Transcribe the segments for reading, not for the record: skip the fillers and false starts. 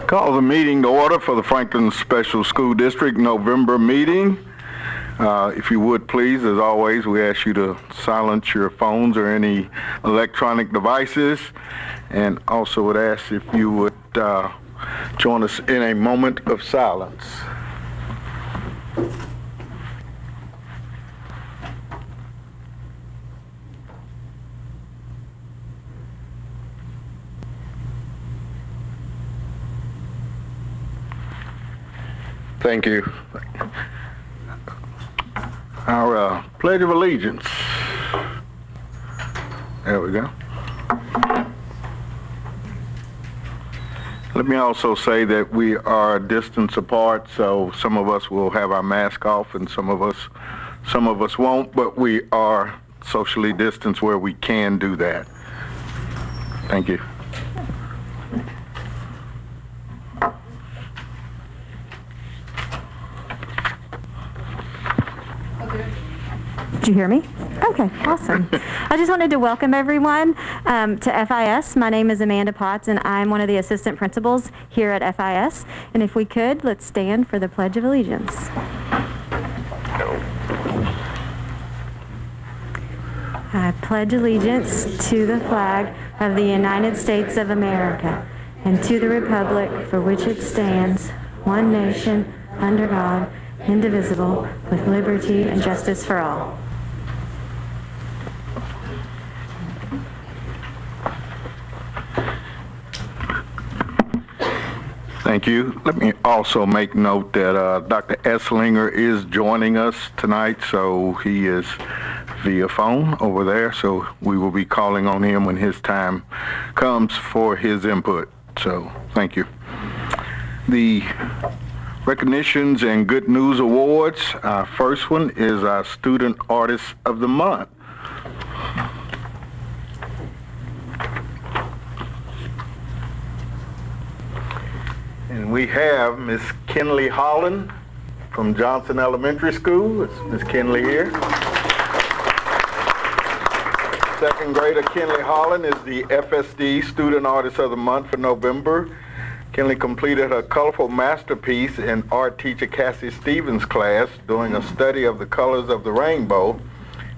Call the meeting to order for the Franklin Special School District November meeting. If you would please, as always, we ask you to silence your phones or any electronic devices, and also would ask if you would join us in a moment of silence. Thank you. Our Pledge of Allegiance. There we go. Let me also say that we are a distance apart, so some of us will have our mask off and some of us won't, but we are socially distanced where we can do that. Thank you. Did you hear me? Okay, awesome. I just wanted to welcome everyone to FIS. My name is Amanda Potts, and I'm one of the assistant principals here at FIS. And if we could, let's stand for the Pledge of Allegiance. I pledge allegiance to the flag of the United States of America and to the republic for which it stands, one nation, under God, indivisible, with liberty and justice for all. Thank you. Let me also make note that Dr. Esslinger is joining us tonight, so he is via phone over there, so we will be calling on him when his time comes for his input. So thank you. The recognitions and good news awards. Our first one is our Student Artist of the Month. And we have Miss Kinley Holland from Johnson Elementary School. Is Miss Kinley here? Second grader Kinley Holland is the FSD Student Artist of the Month for November. Kinley completed her colorful masterpiece in art teacher Cassie Stevens' class doing a study of the colors of the rainbow.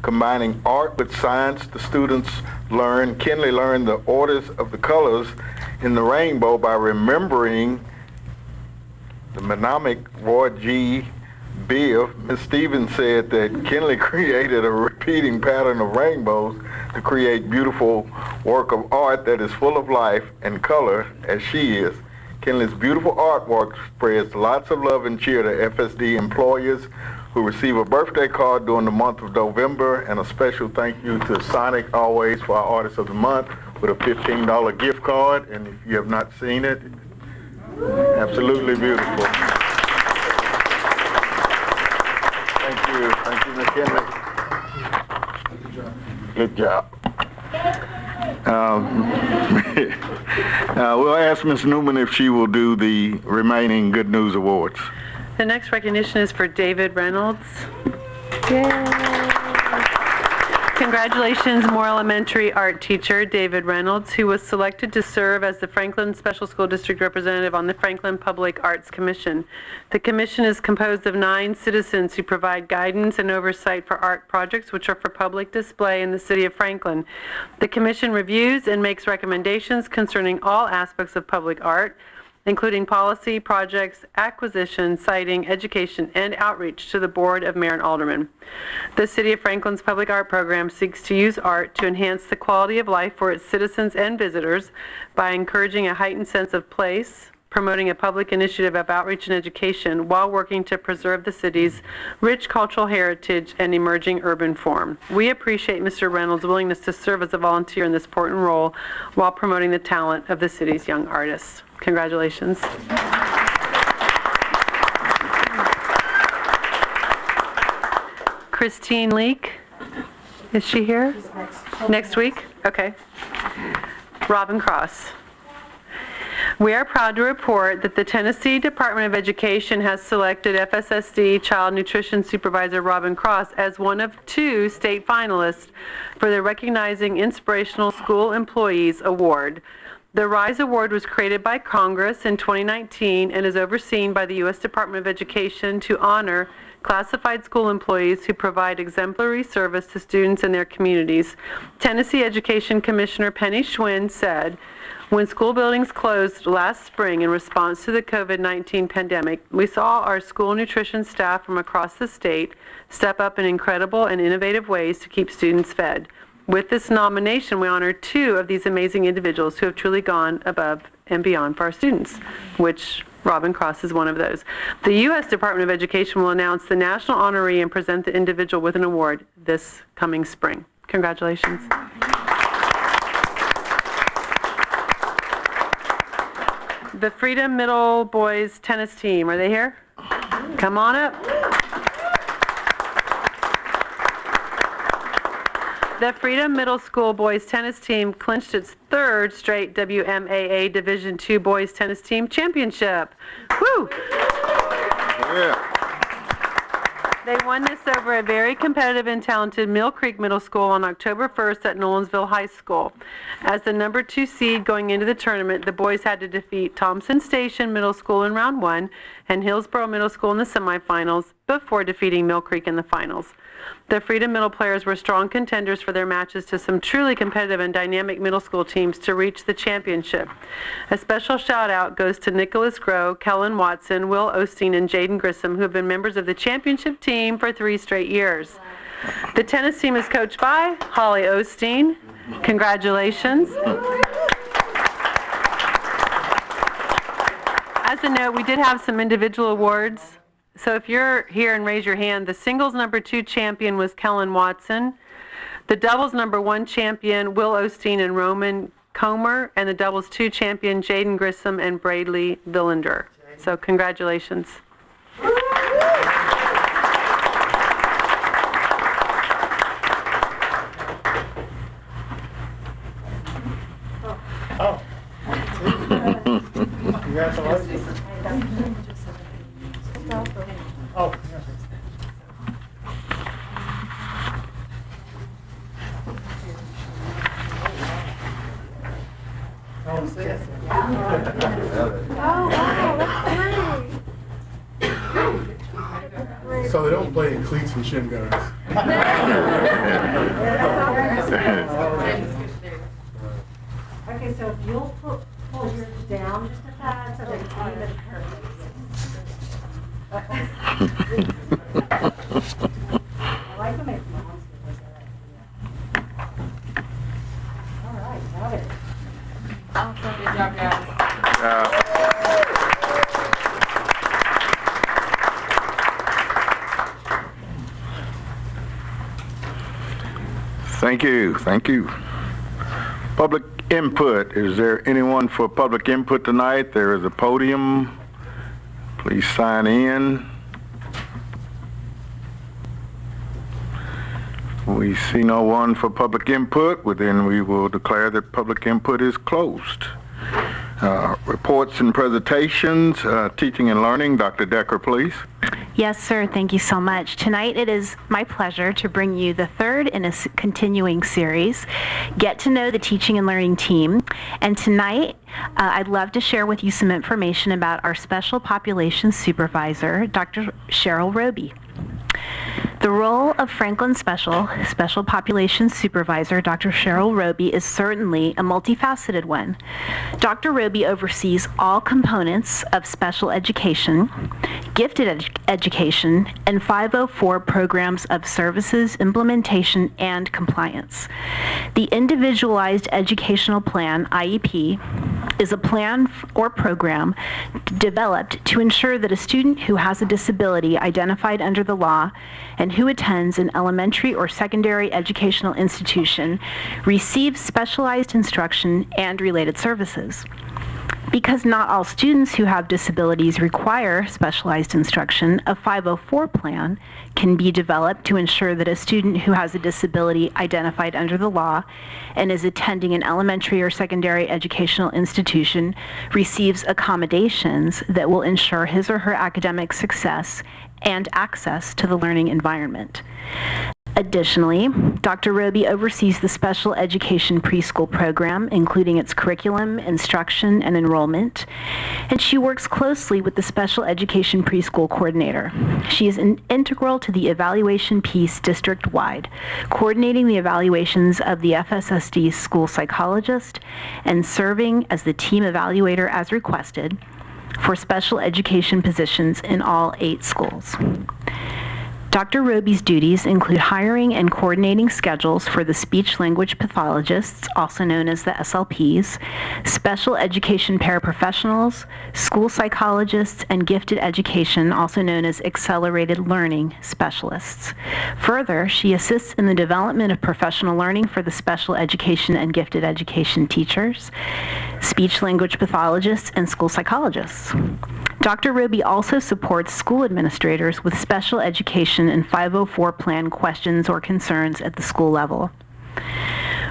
Combining art with science, the students Kinley learned the orders of the colors in the rainbow by remembering the mnemonic Roy G. Bill. Ms. Stevens said that Kinley created a repeating pattern of rainbows to create beautiful work of art that is full of life and color as she is. Kinley's beautiful artwork spreads lots of love and cheer to FSD employers who receive a birthday card during the month of November, and a special thank you to Sonic Always for our Artist of the Month with a $15 gift card. And if you have not seen it, absolutely beautiful. Thank you, Ms. Kinley. Good job. We'll ask Ms. Newman if she will do the remaining Good News Awards. The next recognition is for David Reynolds. Yay! Congratulations, Moore Elementary art teacher David Reynolds, who was selected to serve as the Franklin Special School District representative on the Franklin Public Arts Commission. The commission is composed of 9 citizens who provide guidance and oversight for art projects which are for public display in the city of Franklin. The commission reviews and makes recommendations concerning all aspects of public art, including policy, projects, acquisition, siting, education, and outreach to the Board of Mayor and Aldermen. The City of Franklin's public art program seeks to use art to enhance the quality of life for its citizens and visitors by encouraging a heightened sense of place, promoting a public initiative of outreach and education while working to preserve the city's rich cultural heritage and emerging urban form. We appreciate Mr. Reynolds' willingness to serve as a volunteer in this important role while promoting the talent of the city's young artists. Congratulations. Christine Leake, is she here? Next week? Okay. Robin Cross. We are proud to report that the Tennessee Department of Education has selected FSSD Child Nutrition Supervisor Robin Cross as one of 2 state finalists for the Recognizing Inspirational School Employees Award. The RISE Award was created by Congress in 2019 and is overseen by the U.S. Department of Education to honor classified school employees who provide exemplary service to students in their communities. Tennessee Education Commissioner Penny Schwinn said, "When school buildings closed last spring in response to the COVID-19 pandemic, we saw our school nutrition staff from across the state step up in incredible and innovative ways to keep students fed. With this nomination, we honor 2 of these amazing individuals who have truly gone above and beyond for our students," which Robin Cross is one of those. The U.S. Department of Education will announce the national honoree and present the individual with an award this coming spring. Congratulations. The Freedom Middle Boys Tennis Team, are they here? Come on up. The Freedom Middle School Boys Tennis Team clinched its 3rd straight WMAA Division II Boys Tennis Team Championship. Woo! Yeah. They won this over a very competitive and talented Mill Creek Middle School on October 1st at Nolensville High School. As the number 2 seed going into the tournament, the boys had to defeat Thompson Station Middle School in round 1 and Hillsborough Middle School in the semifinals before defeating Mill Creek in the finals. The Freedom Middle players were strong contenders for their matches to some truly competitive and dynamic middle school teams to reach the championship. A special shout out goes to Nicholas Groh, Kellen Watson, Will Osteen, and Jaden Grissom, who have been members of the championship team for 3 straight years. The tennis team is coached by Holly Osteen. Congratulations. As a note, we did have some individual awards. So if you're here and raise your hand, the singles number 2 champion was Kellen Watson. The doubles number 1 champion, Will Osteen and Roman Comer, and the doubles 2 champion, Jaden Grissom and Bradley Villander. So congratulations. Oh. Congratulations. Oh. So they don't play in cleats and shin guards. Okay, so if you'll pull yours down just a tad so that it's even I like to make monsters like that. All right, got it. Awesome, good job, guys. Thank you. Thank you. Public input. Is there anyone for public input tonight? There is a podium. Please sign in. We see no one for public input. Well, then we will declare that public input is closed. Reports and presentations, teaching and learning. Dr. Decker, please. Yes, sir. Thank you so much. Tonight it is my pleasure to bring you the 3rd in a continuing series, Get to Know the Teaching and Learning Team. And tonight I'd love to share with you some information about our Special Populations Supervisor, Dr. Cheryl Roby. The role of Franklin Special Populations Supervisor, Dr. Cheryl Roby, is certainly a multifaceted one. Dr. Roby oversees all components of special education, gifted education, and 504 programs of services, implementation, and compliance. The Individualized Educational Plan, IEP, is a plan or program developed to ensure that a student who has a disability identified under the law and who attends an elementary or secondary educational institution receives specialized instruction and related services. Because not all students who have disabilities require specialized instruction, a 504 plan can be developed to ensure that a student who has a disability identified under the law and is attending an elementary or secondary educational institution receives accommodations that will ensure his or her academic success and access to the learning environment. Additionally, Dr. Roby oversees the special education preschool program, including its curriculum, instruction, and enrollment, and she works closely with the special education preschool coordinator. She is integral to the evaluation piece district-wide, coordinating the evaluations of the FSSD school psychologist and serving as the team evaluator as requested for special education positions in all 8 schools. Dr. Roby's duties include hiring and coordinating schedules for the speech-language pathologists, also known as the SLPs, special education paraprofessionals, school psychologists, and gifted education, also known as accelerated learning specialists. Further, she assists in the development of professional learning for the special education and gifted education teachers, speech-language pathologists, and school psychologists. Dr. Roby also supports school administrators with special education and 504 plan questions or concerns at the school level.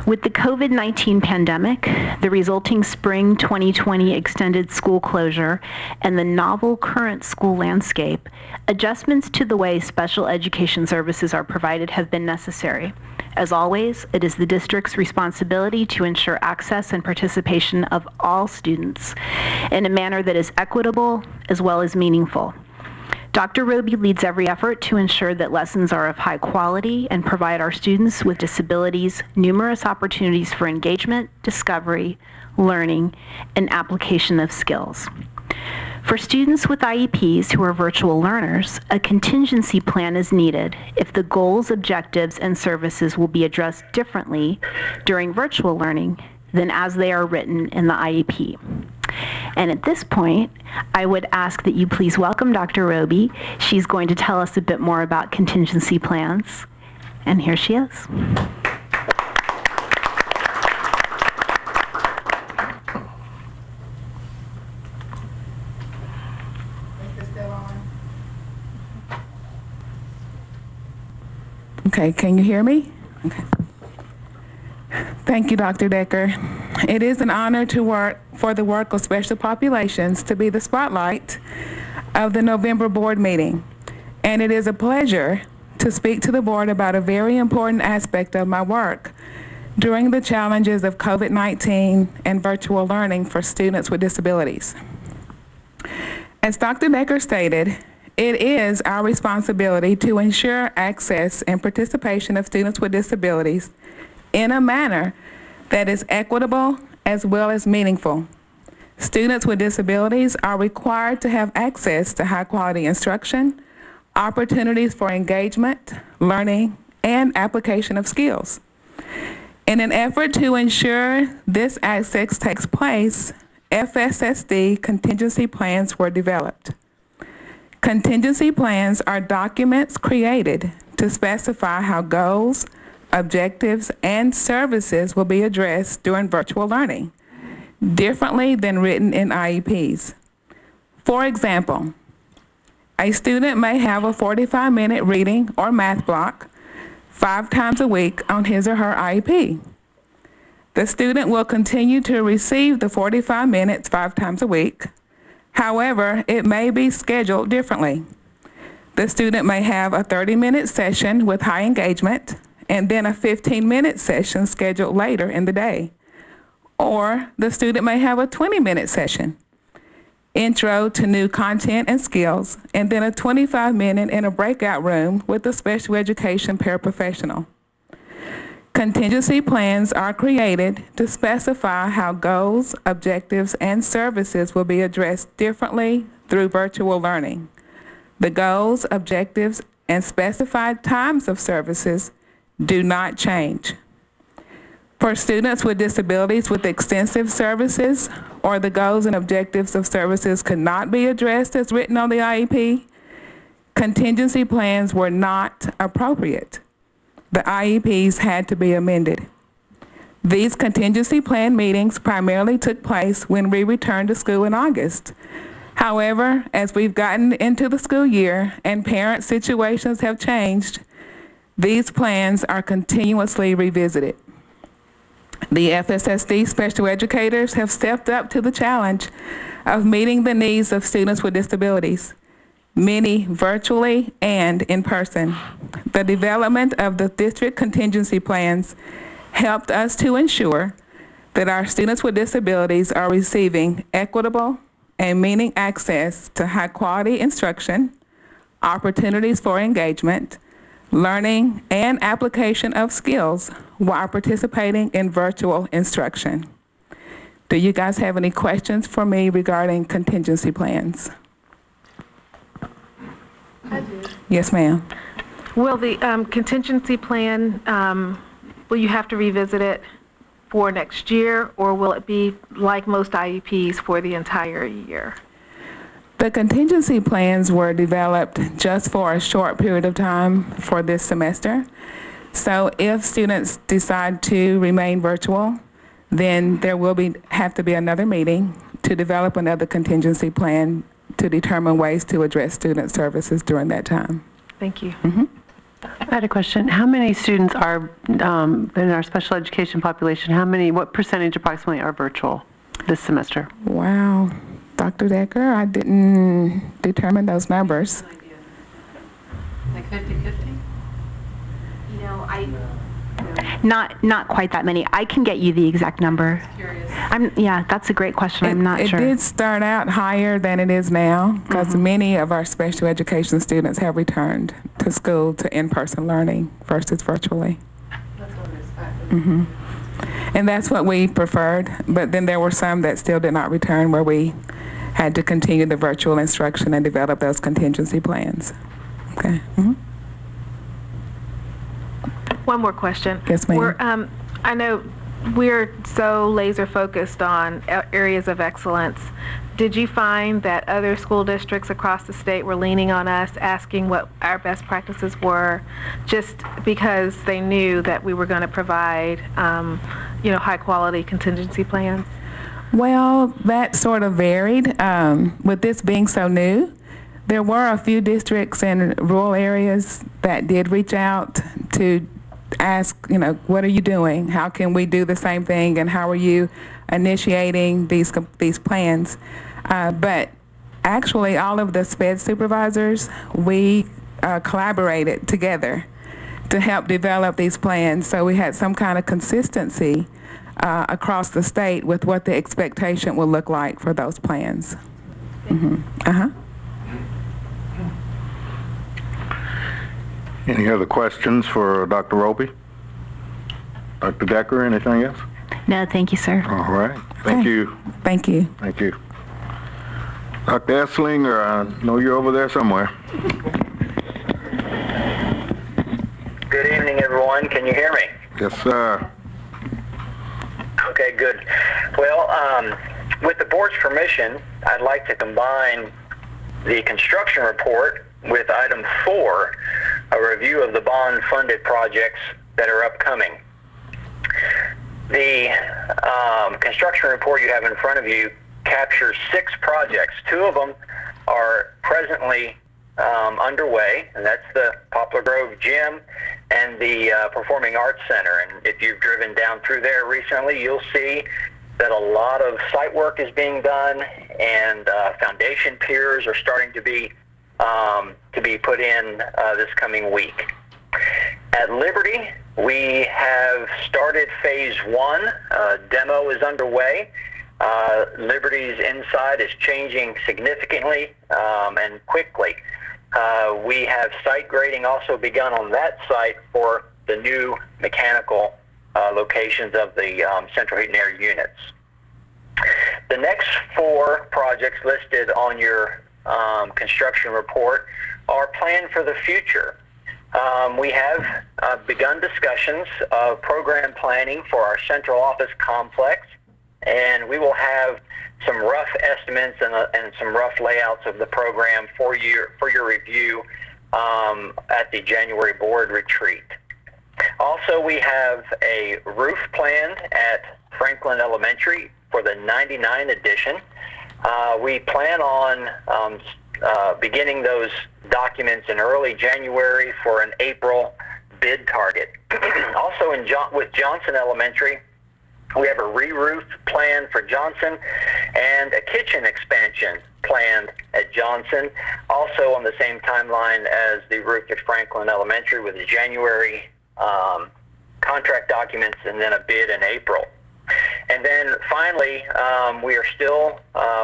With the COVID-19 pandemic, the resulting spring 2020 extended school closure, and the novel current school landscape, adjustments to the way special education services are provided have been necessary. As always, it is the district's responsibility to ensure access and participation of all students in a manner that is equitable as well as meaningful. Dr. Roby leads every effort to ensure that lessons are of high quality and provide our students with disabilities numerous opportunities for engagement, discovery, learning, and application of skills. For students with IEPs who are virtual learners, a contingency plan is needed if the goals, objectives, and services will be addressed differently during virtual learning than as they are written in the IEP. And at this point, I would ask that you please welcome Dr. Roby. She's going to tell us a bit more about contingency plans. And here she is. Okay, can you hear me? Okay. Thank you, Dr. Decker. It is an honor to work for the work of special populations to be the spotlight of the November board meeting. And it is a pleasure to speak to the board about a very important aspect of my work during the challenges of COVID-19 and virtual learning for students with disabilities. As Dr. Decker stated, it is our responsibility to ensure access and participation of students with disabilities in a manner that is equitable as well as meaningful. Students with disabilities are required to have access to high-quality instruction, opportunities for engagement, learning, and application of skills. In an effort to ensure this access takes place, FSSD contingency plans were developed. Contingency plans are documents created to specify how goals, objectives, and services will be addressed during virtual learning, differently than written in IEPs. For example, a student may have a 45-minute reading or math block 5 times a week on his or her IEP. The student will continue to receive the 45 minutes 5 times a week. However, it may be scheduled differently. The student may have a 30-minute session with high engagement and then a 15-minute session scheduled later in the day. Or the student may have a 20-minute session, intro to new content and skills, and then a 25-minute in a breakout room with a special education paraprofessional. Contingency plans are created to specify how goals, objectives, and services will be addressed differently through virtual learning. The goals, objectives, and specified times of services do not change. For students with disabilities with extensive services, or the goals and objectives of services could not be addressed as written on the IEP, contingency plans were not appropriate. The IEPs had to be amended. These contingency plan meetings primarily took place when we returned to school in August. However, as we've gotten into the school year and parent situations have changed, these plans are continuously revisited. The FSSD special educators have stepped up to the challenge of meeting the needs of students with disabilities, many virtually and in person. The development of the district contingency plans helped us to ensure that our students with disabilities are receiving equitable and meaning access to high-quality instruction, opportunities for engagement, learning, and application of skills while participating in virtual instruction. Do you guys have any questions for me regarding contingency plans? I do. Yes, ma'am. Will the contingency plan, will you have to revisit it for next year, or will it be like most IEPs for the entire year? The contingency plans were developed just for a short period of time for this semester. So if students decide to remain virtual, then there will have to be another meeting to develop another contingency plan to determine ways to address student services during that time. Thank you. I had a question. How many students are in our special education population? What percentage approximately are virtual this semester? Wow. Dr. Decker, I didn't determine those numbers. Like 50-50? You know, Not quite that many. I can get you the exact number. Curious. Yeah, that's a great question. I'm not sure. It did start out higher than it is now because many of our special education students have returned to school to in-person learning versus virtually. That's what I expected. And that's what we preferred, but then there were some that still did not return where we had to continue the virtual instruction and develop those contingency plans. Okay. One more question. Yes, ma'am. I know we're so laser focused on areas of excellence. Did you find that other school districts across the state were leaning on us, asking what our best practices were, just because they knew that we were going to provide, high quality contingency plans? Well, that sort of varied. With this being so new, there were a few districts in rural areas that did reach out to ask, what are you doing? How can we do the same thing? And how are you initiating these plans? But actually, all of the SPED supervisors, we collaborated together to help develop these plans. So we had some kind of consistency across the state with what the expectation will look like for those plans. Any other questions for Dr. Roby? Dr. Decker, anything else? No, thank you, sir. All right. Thank you. Thank you. Thank you. Dr. Esslinger, I know you're over there somewhere. Good evening, everyone. Can you hear me? Yes, sir. Okay, good. Well, with the board's permission, I'd like to combine the construction report with item 4, a review of the bond-funded projects that are upcoming. The construction report you have in front of you captures 6 projects. 2 of them are presently underway, and that's the Poplar Grove Gym and the Performing Arts Center. And if you've driven down through there recently, you'll see that a lot of site work is being done, and foundation piers are starting to be put in this coming week. At Liberty, we have started phase 1. Demo is underway. Liberty's inside is changing significantly and quickly. We have site grading also begun on that site for the new mechanical locations of the central heat and air units. The next 4 projects listed on your construction report are planned for the future. We have begun discussions of program planning for our central office complex, and we will have some rough estimates and some rough layouts of the program for your review at the January board retreat. Also, we have a roof planned at Franklin Elementary for the 99 edition. We plan on beginning those documents in early January for an April bid target. Also, with Johnson Elementary, we have a re-roof plan for Johnson and a kitchen expansion planned at Johnson, also on the same timeline as the roof at Franklin Elementary, with the January contract documents and then a bid in April. And then finally, we are still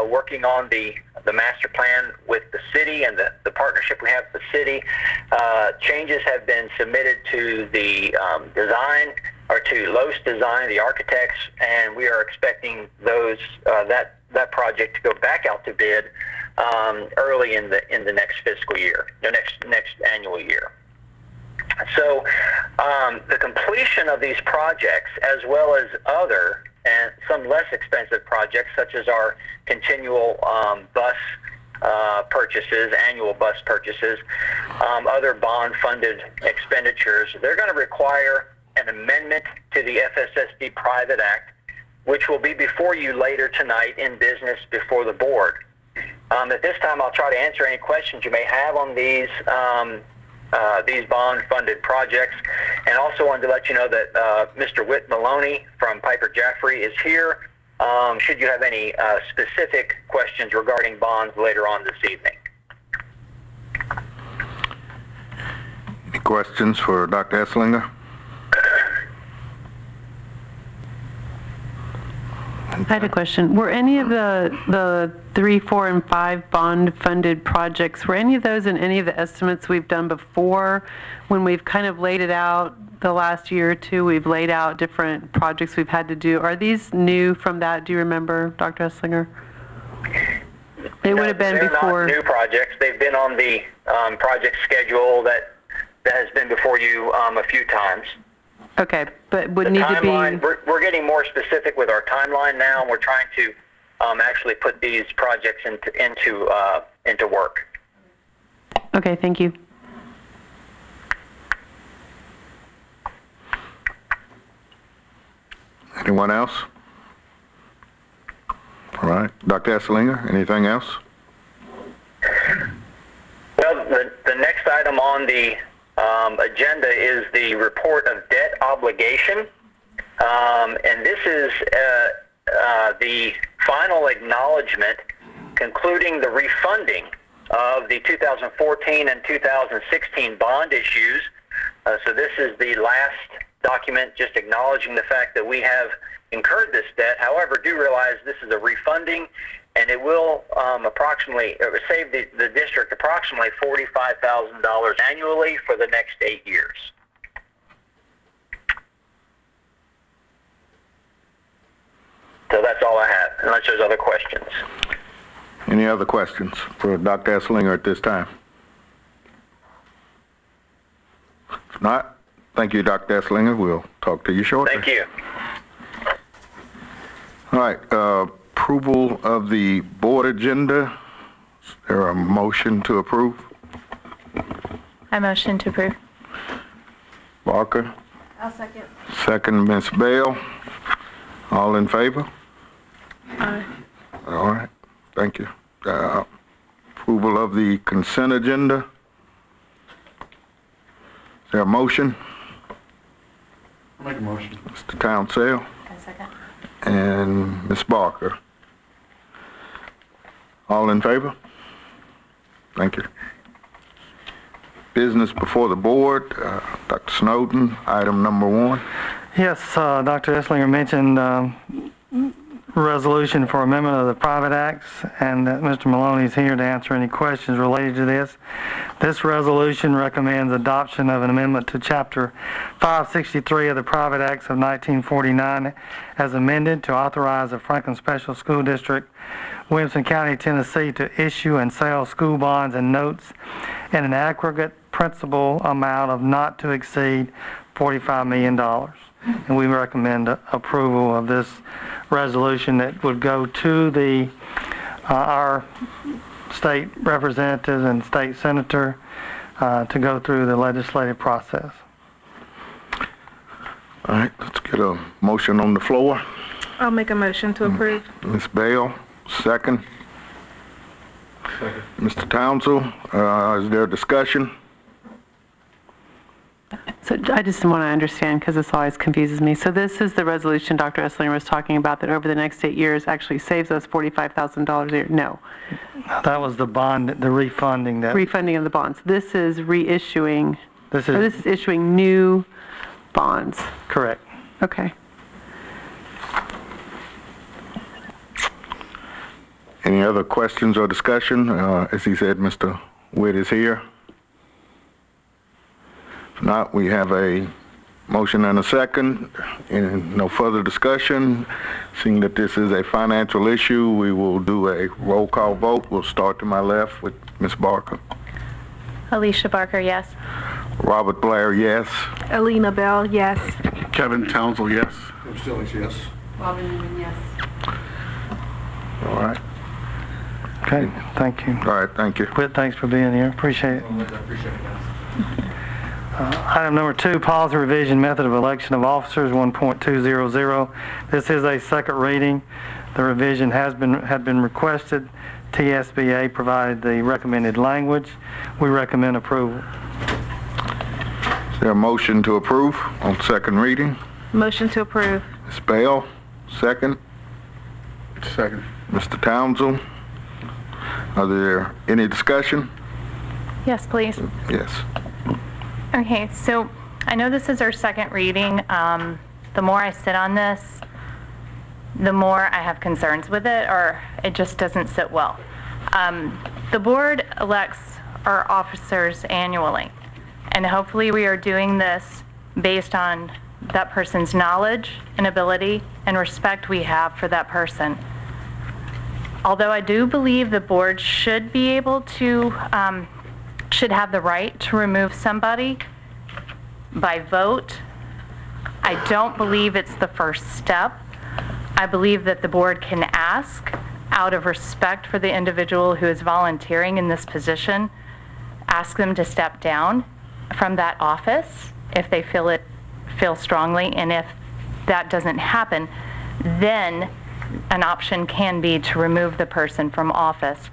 working on the master plan with the city and the partnership we have with the city. Changes have been submitted to the design, or to Los Design, the architects, and we are expecting those that project to go back out to bid early in the next fiscal year, the next annual year. So the completion of these projects, as well as other and some less expensive projects, such as our continual bus purchases, annual bus purchases, other bond-funded expenditures, they're going to require an amendment to the FSSD Private Act, which will be before you later tonight in business before the board. At this time, I'll try to answer any questions you may have on these bond-funded projects, and also wanted to let you know that Mr. Whit Maloney from Piper Jaffray is here. Should you have any specific questions regarding bonds later on this evening. Any questions for Dr. Esslinger? I had a question. Were any of the 3, 4, and 5 bond-funded projects, were any of those in any of the estimates we've done before when we've kind of laid it out the last year or two? We've laid out different projects we've had to do. Are these new from that? Do you remember, Dr. Esslinger? They would have been before. They're not new projects. They've been on the project schedule that has been before you a few times. Okay, but would need to be... We're getting more specific with our timeline now, and we're trying to actually put these projects into work. Okay, thank you. Anyone else? All right. Dr. Esslinger, anything else? Well, the next item on the agenda is the report of debt obligation, and this is the final acknowledgement concluding the refunding of the 2014 and 2016 bond issues. So this is the last document just acknowledging the fact that we have incurred this debt. However, do realize this is a refunding, and it will save the district approximately $45,000 annually for the next 8 years. So that's all I have, unless there's other questions. Any other questions for Dr. Esslinger at this time? If not, thank you, Dr. Esslinger. We'll talk to you shortly. Thank you. All right. Approval of the board agenda. Is there a motion to approve? I motion to approve. Barker. I'll second. Second, Ms. Bell. All in favor? Aye. All right. Thank you. Approval of the consent agenda. Is there a motion? I'll make a motion. Mr. Townsell I second. and Ms. Barker. All in favor? Thank you. Business before the board. Dr. Snowden, item number 1. Yes, Dr. Esslinger mentioned resolution for amendment of the private acts, and that Mr. Maloney is here to answer any questions related to this. This resolution recommends adoption of an amendment to Chapter 563 of the Private Acts of 1949 as amended to authorize the Franklin Special School District, Williamson County, Tennessee, to issue and sell school bonds and notes in an aggregate principal amount of not to exceed $45 million. And we recommend approval of this resolution that would go to our state representatives and state senator to go through the legislative process. All right, let's get a motion on the floor. I'll make a motion to approve. Ms. Bell, second. Second. Mr. Townsell, is there a discussion? So I just want to understand, because this always confuses me. So this is the resolution Dr. Esslinger was talking about that over the next 8 years actually saves us $45,000 a year? No. That was the bond, the refunding that, Refunding of the bonds. This is reissuing, this or is this is issuing new bonds. correct. Okay. Any other questions or discussion? As he said, Mr. Witt is here. If not, we have a motion and a second, and no further discussion. Seeing that this is a financial issue, we will do a roll call vote. We'll start to my left with Ms. Barker. Alicia Barker, yes. Robert Blair, yes. Alina Bell, yes. Kevin Townsell, yes. Jim Stillings, yes. Robin Newman, yes. All right. Okay, thank you. All right, thank you. Whit, thanks for being here. Appreciate it. I appreciate it, guys. Item number 2, policy revision method of election of officers, 1.200. This is a second reading. The revision had been requested. TSBA provided the recommended language. We recommend approval. Is there a motion to approve on second reading? Motion to approve. Ms. Bell, second. Second. Mr. Townsell, are there any discussion? Yes, please. Yes. Okay, so I know this is our second reading. The more I sit on this, the more I have concerns with it, or it just doesn't sit well. The board elects our officers annually, and hopefully we are doing this based on that person's knowledge and ability and respect we have for that person. Although I do believe the board should be able to, should have the right to remove somebody by vote, I don't believe it's the first step. I believe that the board can ask, out of respect for the individual who is volunteering in this position, ask them to step down from that office if they feel strongly, and if that doesn't happen, then an option can be to remove the person from office.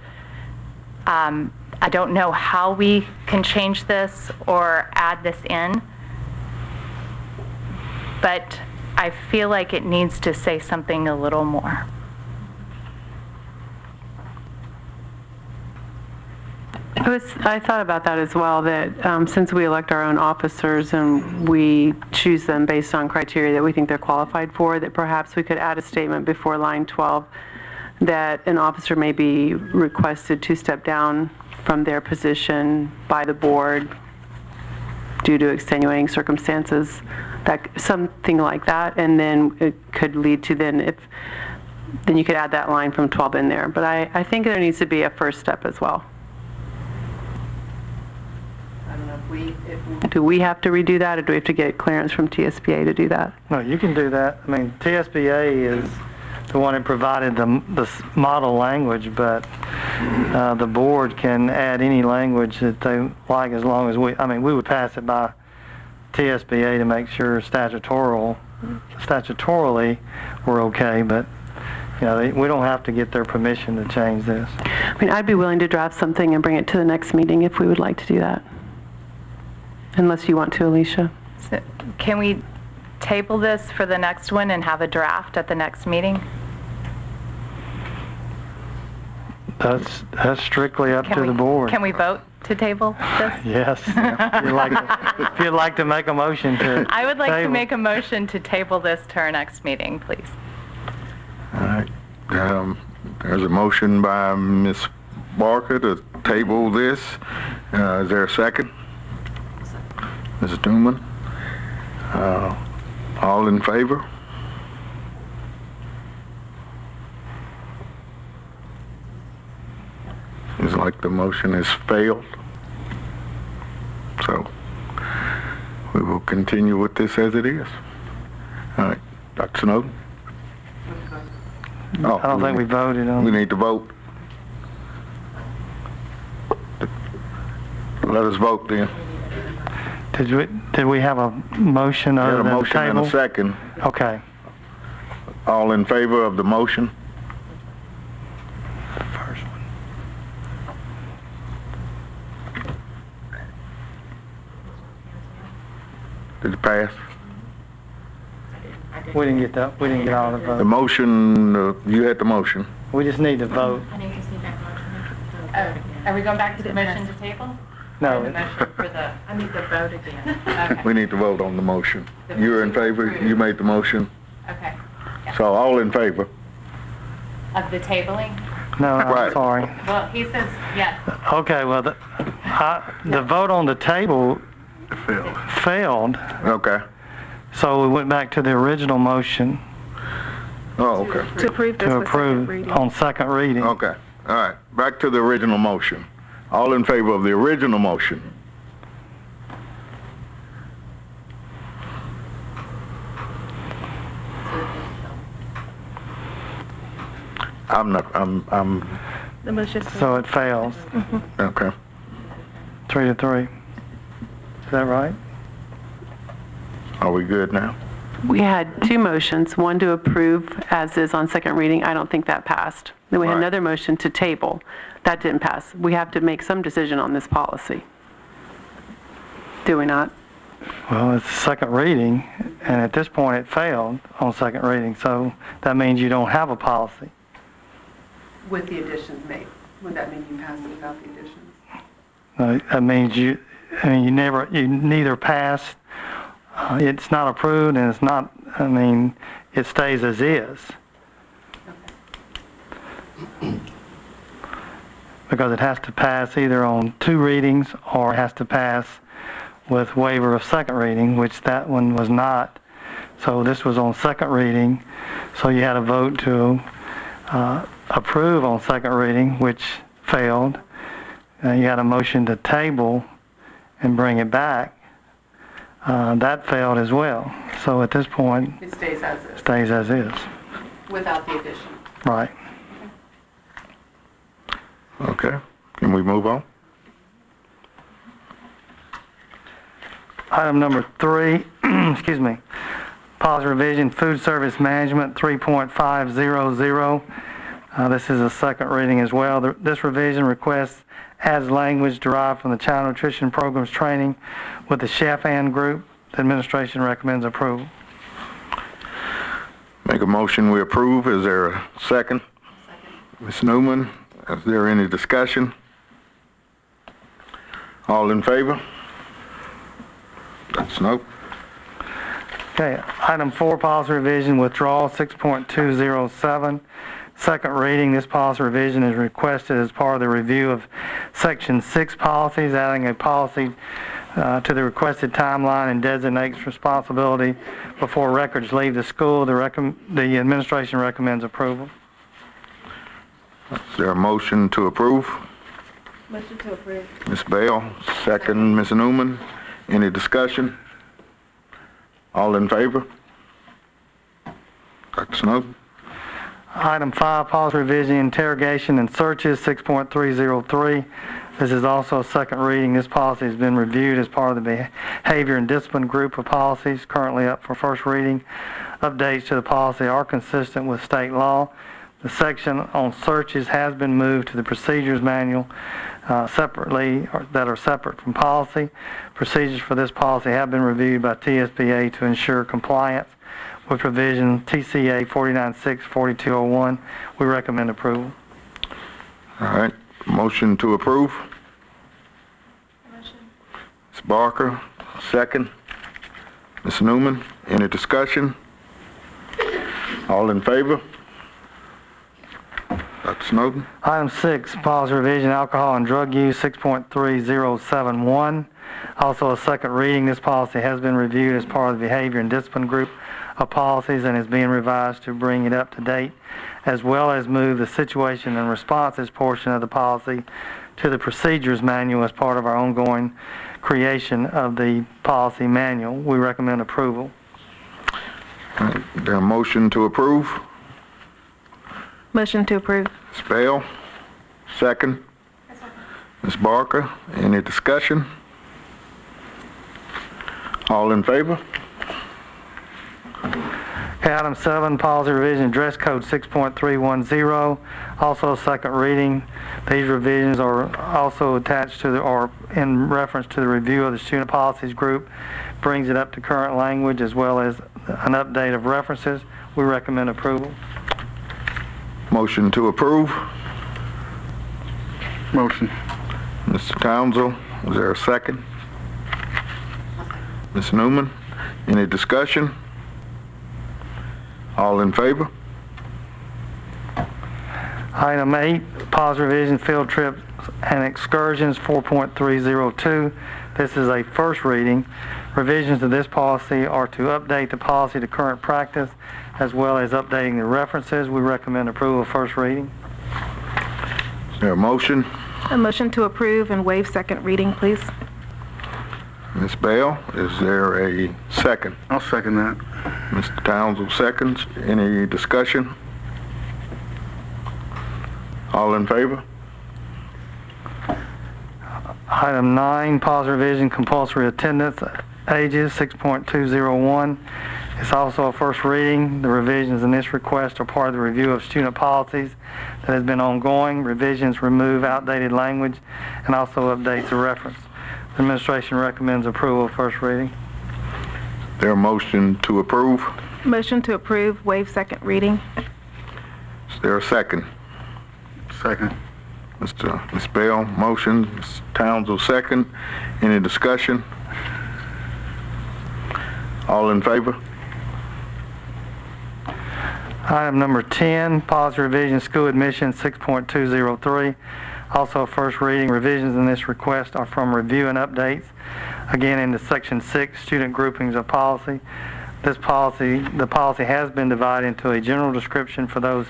I don't know how we can change this or add this in, but I feel like it needs to say something a little more. I thought about that as well, that since we elect our own officers and we choose them based on criteria that we think they're qualified for, that perhaps we could add a statement before line 12 that an officer may be requested to step down from their position by the board due to extenuating circumstances, something like that, and then it could lead to then you could add that line from 12 in there. But I think there needs to be a first step as well. I don't know do we have to redo that, or do we have to get clearance from TSBA to do that? No, you can do that. I mean, TSBA is the one that provided the model language, but the board can add any language that they like, as long as we would pass it by TSBA to make sure statutorily we're okay, but we don't have to get their permission to change this. I mean, I'd be willing to draft something and bring it to the next meeting if we would like to do that. Unless you want to, Alicia. So can we table this for the next one and have a draft at the next meeting? That's strictly up to the board. Can we vote to table this? Yes. If you'd like to make a motion to I would like to table. make a motion to table this to our next meeting, please. All right. There's a motion by Ms. Barker to table this. Is there a second? Mrs. Newman? All in favor? It's like the motion has failed. So we will continue with this as it is. All right, Dr. Snowden? Oh, I don't think we voted on We it. need to vote. Let us vote then. Did we have a motion We had other a than the motion and a table? second. Okay. All in favor of the motion? The first one. Did it pass? We didn't get that. We didn't get all the The votes. motion, you had the motion. We just need to vote. Are we going back to the motion to table? No. I need to vote again. We need to vote on the motion. You're in favor? You made the motion? Okay. So all in favor? Of the tabling? No, I'm Right. sorry. Well, he says yes. Okay, well, the vote on the table failed, Okay. so we went back to the original motion Oh, okay. To approve this to with second approve reading. on second reading. Okay. All right. Back to the original motion. All in favor of the original motion? I'm, The motion. So it fails, okay. 3-3. Is that right? Are we good now? We had two motions, one to approve as is on second reading. I don't think that passed. Then we had Right. another motion to table. That didn't pass. We have to make some decision on this policy. Do we not? Well, it's second reading, and at this point, it failed on second reading, so that means you don't have a policy. With the additions made. Would that mean you pass it without the additions? That means you neither passed, it's not approved, and it's not, it stays as is. Because it has to pass either on two readings, or it has to pass with waiver of second reading, which that one was not. So this was on second reading, so you had a vote to approve on second reading, which failed. You had a motion to table and bring it back. That failed as well. So at this point, It stays as is, stays as is. without the addition. Right. Okay. Can we move on? Item number 3, excuse me, policy revision, food service management, 3.500. This is a second reading as well. This revision request adds language derived from the Child Nutrition Programs training with the Chef and Group. The administration recommends approval. Make a motion, we approve. Is there a second? Ms. Newman, is there any discussion? All in favor? That's no. Okay, item 4, policy revision, withdrawal, 6.207. Second reading, this policy revision is requested as part of the review of Section 6 policies, adding a policy to the requested timeline and designates responsibility before records leave the school. The administration recommends approval. Is there a motion to approve? Motion to approve. Ms. Bell, second. Ms. Newman, any discussion? All in favor? That's no. Item 5, policy revision, interrogation and searches, 6.303. This is also a second reading. This policy has been reviewed as part of the behavior and discipline group of policies currently up for first reading. Updates to the policy are consistent with state law. The section on searches has been moved to the procedures manual separately, or that are separate from policy. Procedures for this policy have been reviewed by TSBA to ensure compliance with provision TCA 496-4201. We recommend approval. All right. Motion to approve. Ms. Barker, second. Ms. Newman, any discussion? All in favor? That's no. Item 6, policy revision, alcohol and drug use, 6.3071. Also a second reading. This policy has been reviewed as part of the behavior and discipline group of policies and is being revised to bring it up to date, as well as move the situation and responses portion of the policy to the procedures manual as part of our ongoing creation of the policy manual. We recommend approval. All right. Is there a motion to approve? Motion to approve. Ms. Bell, second. Ms. Barker, any discussion? All in favor? Okay, item 7, policy revision, dress code 6.310, also second reading. These revisions are also attached to or in reference to the review of the student policies group, brings it up to current language as well as an update of references. We recommend approval. Motion to approve. Motion. Mr. Townsend, is there a second? Ms. Newman, any discussion? All in favor? Item 8, policy revision, field trips and excursions, 4.302. This is a first reading. Revisions to this policy are to update the policy to current practice as well as updating the references. We recommend approval of first reading. Is there a motion? A motion to approve and waive second reading, please. Ms. Bell, is there a second? I'll second that. Mr. Townsend seconds. Any discussion? All in favor? Item 9, policy revision, compulsory attendance ages, 6.201. It's also a first reading. The revisions in this request are part of the review of student policies that has been ongoing. Revisions remove outdated language and also updates the reference. The administration recommends approval of first reading. Is there a motion to approve? Motion to approve, waive second reading. Is there a second? Second. Ms. Bell, motion. Ms. Townsend, second. Any discussion? All in favor? Item number 10, policy revision, school admission, 6.203. Also first reading. Revisions in this request are from review and updates. Again, into section 6, student groupings of policy. The policy has been divided into a general description for those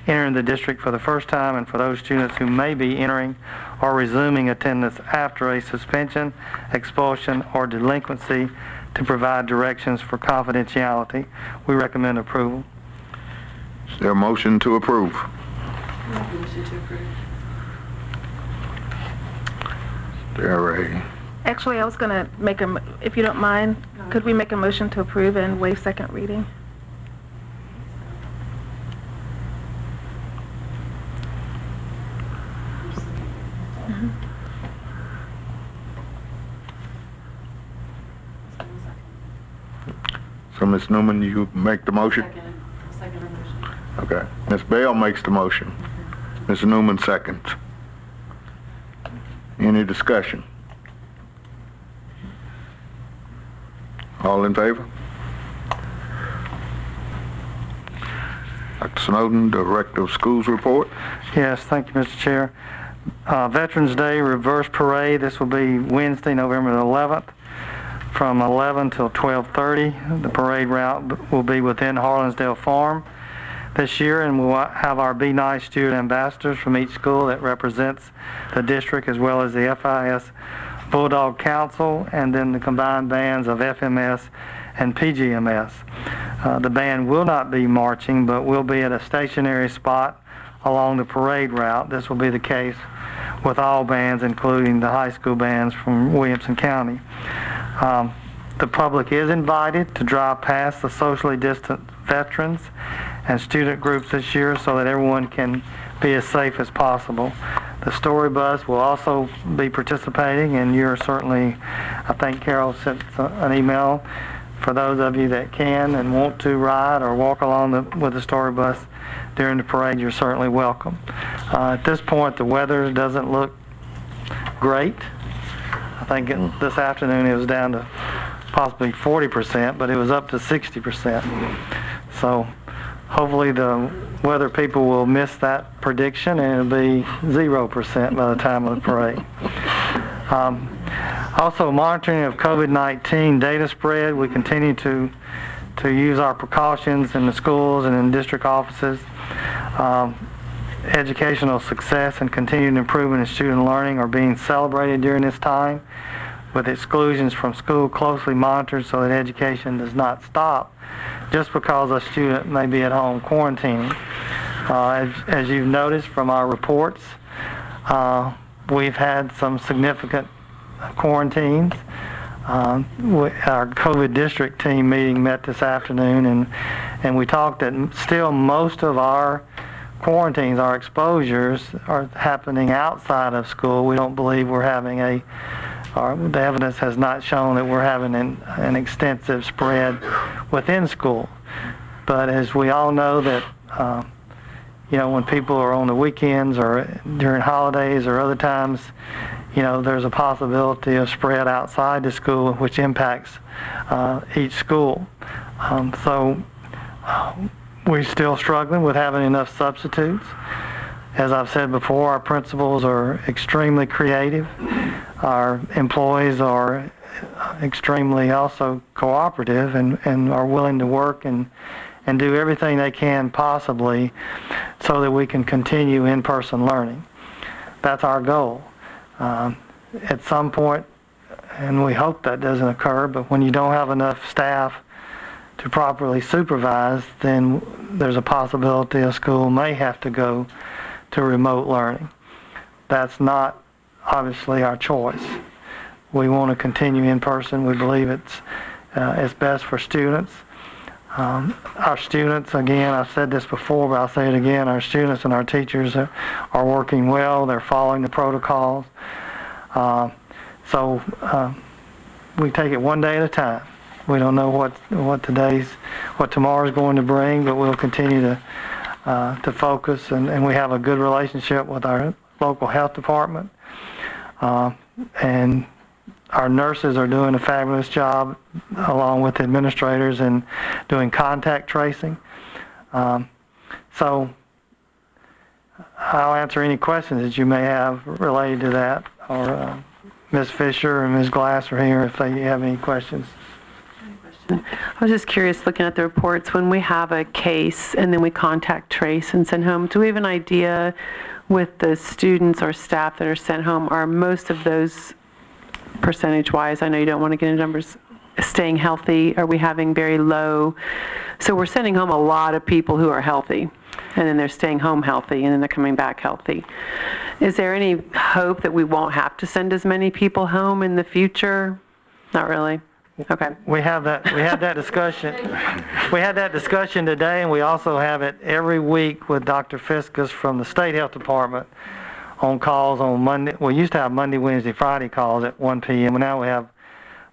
entering the district for the first time and for those students who may be entering or resuming attendance after a suspension, expulsion, or delinquency to provide directions for confidentiality. We recommend approval. Is there a motion to approve? Motion to approve. Is there a... Actually, I was going to make if you don't mind, could we make a motion to approve and waive second reading? So, Ms. Newman, you make the motion? Second motion. Okay. Ms. Bell makes the motion. Ms. Newman seconds. Any discussion? All in favor? Dr. Snowden, Director of Schools report. Yes, thank you, Mr. Chair. Veterans Day Reverse Parade. This will be Wednesday, November the 11th, from 11 till 12:30. The parade route will be within Harlansdale Farm this year, and we'll have our Be Nice student ambassadors from each school that represents the district, as well as the FIS Bulldog Council, and then the combined bands of FMS and PGMS. The band will not be marching, but will be at a stationary spot along the parade route. This will be the case with all bands, including the high school bands from Williamson County. The public is invited to drive past the socially distant veterans and student groups this year so that everyone can be as safe as possible. The story bus will also be participating, and you're certainly, I think Carol sent an email for those of you that can and want to ride or walk along with the story bus during the parade. You're certainly welcome. At this point, the weather doesn't look great. I think this afternoon it was down to possibly 40%, but it was up to 60%. So hopefully the weather people will miss that prediction and it'll be 0% by the time of the parade. Also, monitoring of COVID-19 data spread. We continue to use our precautions in the schools and in district offices. Educational success and continued improvement in student learning are being celebrated during this time, with exclusions from school closely monitored so that education does not stop just because a student may be at home quarantining. As you've noticed from our reports, we've had some significant quarantines. Our COVID district team meeting met this afternoon, and we talked that still most of our quarantines, our exposures, are happening outside of school. We don't believe we're having the evidence has not shown that we're having an extensive spread within school. But as we all know that, when people are on the weekends or during holidays or other times, there's a possibility of spread outside the school, which impacts each school. So we're still struggling with having enough substitutes. As I've said before, our principals are extremely creative. Our employees are extremely also cooperative and are willing to work and do everything they can possibly so that we can continue in-person learning. That's our goal. At some point, and we hope that doesn't occur, but when you don't have enough staff to properly supervise, then there's a possibility a school may have to go to remote learning. That's not obviously our choice. We want to continue in person. We believe it's best for students. Our students, again, I've said this before, but I'll say it again, our students and our teachers are working well. They're following the protocols. So we take it one day at a time. We don't know what tomorrow's going to bring, but we'll continue to focus, and we have a good relationship with our local health department. And our nurses are doing a fabulous job, along with administrators, in doing contact tracing. So I'll answer any questions that you may have related to that, or Ms. Fisher and Ms. Glass are here if they have any questions. I was just curious, looking at the reports, when we have a case and then we contact trace and send home, do we have an idea with the students or staff that are sent home, are most of those percentage-wise, I know you don't want to get into numbers, staying healthy? Are we having very low? So we're sending home a lot of people who are healthy, and then they're staying home healthy, and then they're coming back healthy. Is there any hope that we won't have to send as many people home in the future? Not really. Okay. We had that discussion. We had that discussion today, and we also have it every week with Dr. Fiscus from the State Health Department on calls on Monday. We used to have Monday, Wednesday, Friday calls at 1 p.m. and now we have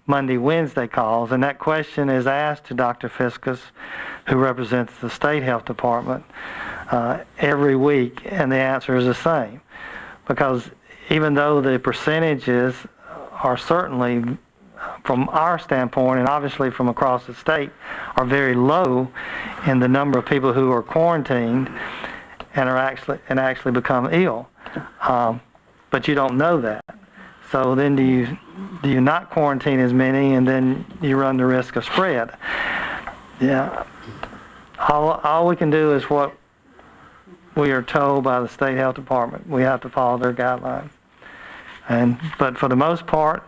Monday, Wednesday calls, and that question is asked to Dr. Fiscus, who represents the State Health Department, every week, and the answer is the same. Because even though the percentages are certainly, from our standpoint, and obviously from across the state, are very low in the number of people who are quarantined and actually become ill, but you don't know that. So then do you not quarantine as many, and then you run the risk of spread? Yeah. All we can do is what we are told by the State Health Department. We have to follow their guidelines. But for the most part,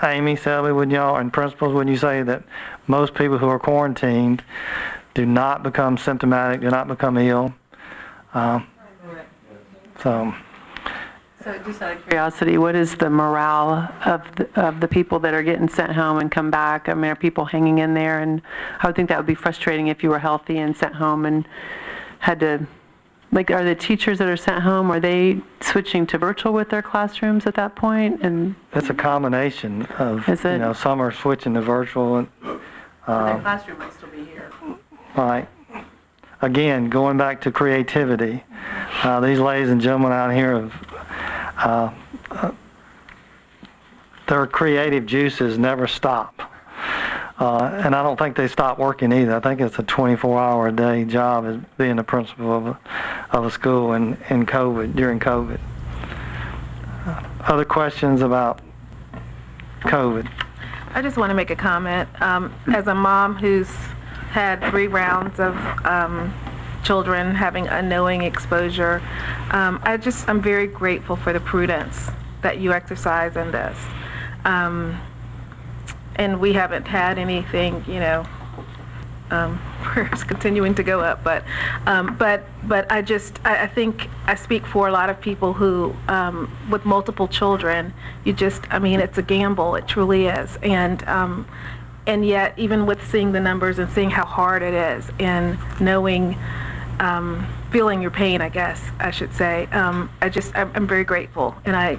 Amy, Selby, and principals, would you say that most people who are quarantined do not become symptomatic, do not become ill? So just out of curiosity, what is the morale of the people that are getting sent home and come back? I mean, are people hanging in there? And I would think that would be frustrating if you were healthy and sent home and had to, are the teachers that are sent home, are they switching to virtual with their classrooms at that point? And it's a combination of, some are switching to virtual. And, their classroom might still be here. Right. Again, going back to creativity, these ladies and gentlemen out here their creative juices never stop. And I don't think they stop working either. I think it's a 24-hour-a-day job as being the principal of a school during COVID. Other questions about COVID? I just want to make a comment. As a mom who's had 3 rounds of children having unknowing exposure, I'm very grateful for the prudence that you exercise in this. And we haven't had anything, prayers continuing to go up. But I think I speak for a lot of people who, with multiple children, it's a gamble. It truly is. And yet, even with seeing the numbers and seeing how hard it is, and knowing, feeling your pain, I guess I should say, I'm very grateful, and I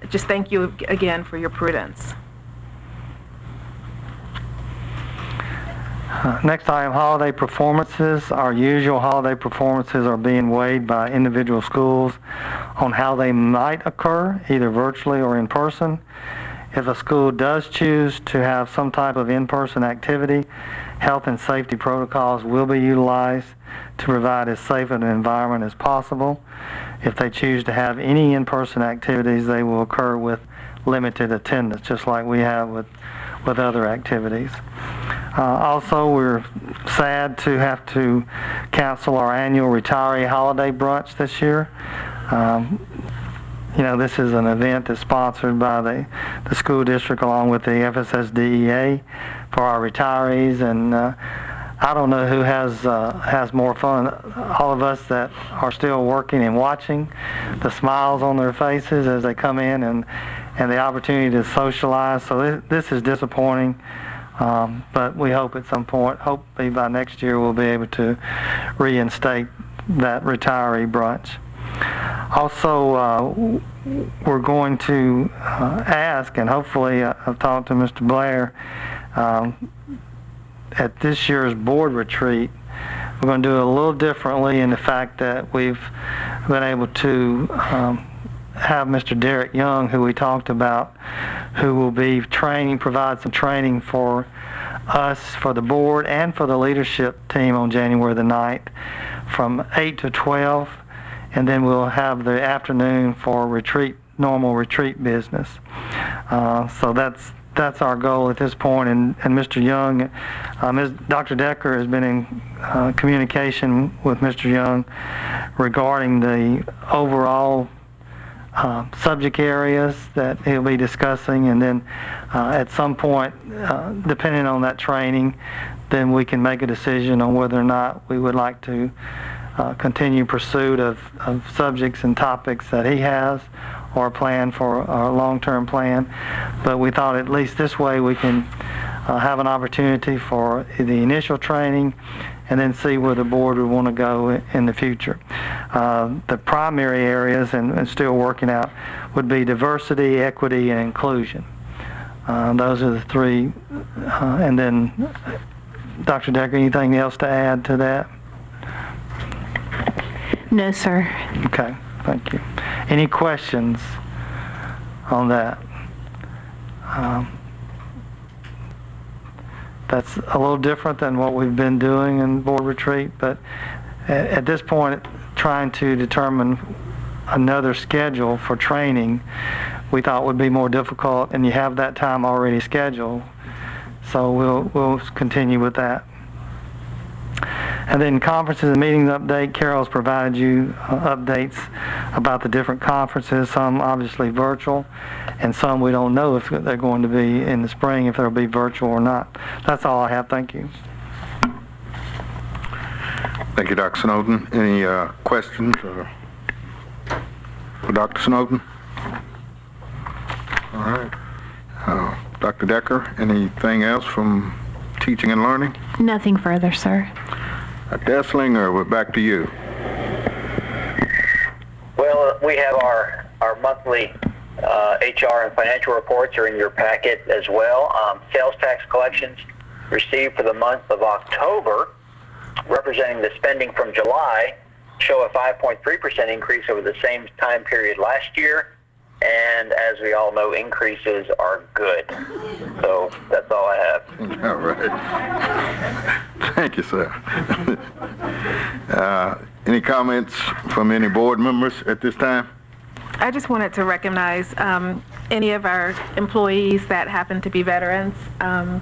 just thank you again for your prudence. Next item, holiday performances. Our usual holiday performances are being weighed by individual schools on how they might occur, either virtually or in person. If a school does choose to have some type of in-person activity, health and safety protocols will be utilized to provide as safe an environment as possible. If they choose to have any in-person activities, they will occur with limited attendance, just like we have with other activities. Also, we're sad to have to cancel our annual retiree holiday brunch this year. This is an event that's sponsored by the school district along with the FSSD for our retirees, and I don't know who has more fun. All of us that are still working and watching the smiles on their faces as they come in and the opportunity to socialize. So this is disappointing, but we hope at some point, hopefully by next year, we'll be able to reinstate that retiree brunch. Also, we're going to ask, and hopefully I've talked to Mr. Blair, at this year's board retreat, we're going to do it a little differently in the fact that we've been able to have Mr. Derek Young, who we talked about, who will be provide some training for us, for the board, and for the leadership team on January the 9th from 8 to 12. And then we'll have the afternoon for normal retreat business. So that's our goal at this point. And Mr. Young, Dr. Decker has been in communication with Mr. Young regarding the overall subject areas that he'll be discussing. And then at some point, depending on that training, then we can make a decision on whether or not we would like to continue pursuit of subjects and topics that he has, or a plan for a long-term plan. But we thought at least this way we can have an opportunity for the initial training and then see where the board would want to go in the future. The primary areas, and still working out, would be diversity, equity, and inclusion. Those are the three. And then, Dr. Decker, anything else to add to that? No, sir. Okay, thank you. Any questions on that? That's a little different than what we've been doing in board retreat, but at this point, trying to determine another schedule for training, we thought would be more difficult, and you have that time already scheduled, so we'll continue with that. And then conferences and meetings update. Carol's provided you updates about the different conferences, some obviously virtual, and some we don't know if they're going to be in the spring, if they'll be virtual or not. That's all I have. Thank you. Thank you, Dr. Snowden. Any questions for Dr. Snowden? All right. Dr. Decker, anything else from teaching and learning? Nothing further, sir. Dr. Esslinger, we're back to you. Well, we have our monthly HR and financial reports are in your packet as well. Sales tax collections received for the month of October, representing the spending from July, show a 5.3% increase over the same time period last year. And as we all know, increases are good. So that's all I have. All right. Thank you, sir. Any comments from any board members at this time? I just wanted to recognize any of our employees that happen to be veterans.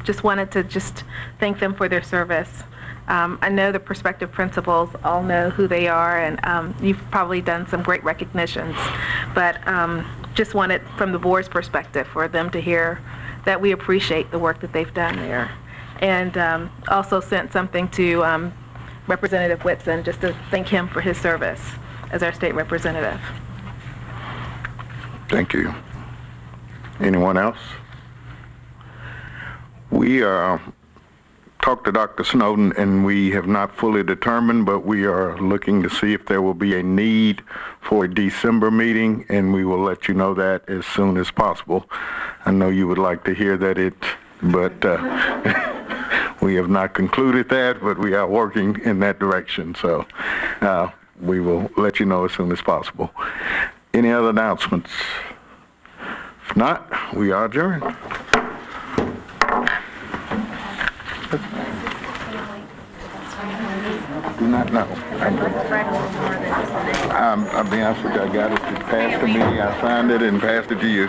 Just wanted to thank them for their service. I know the prospective principals all know who they are, and you've probably done some great recognitions, but just wanted, from the board's perspective, for them to hear that we appreciate the work that they've done there. and also sent something to Representative Whitson just to thank him for his service as our state representative. Thank you. Anyone else? We talked to Dr. Snowden, and we have not fully determined, but we are looking to see if there will be a need for a December meeting, and we will let you know that as soon as possible. I know you would like to hear that but we have not concluded that, but we are working in that direction, so we will let you know as soon as possible. Any other announcements? If not, we are adjourned. Do not know. I'll be honest with you, I got it passed to me, I signed it and passed it to you.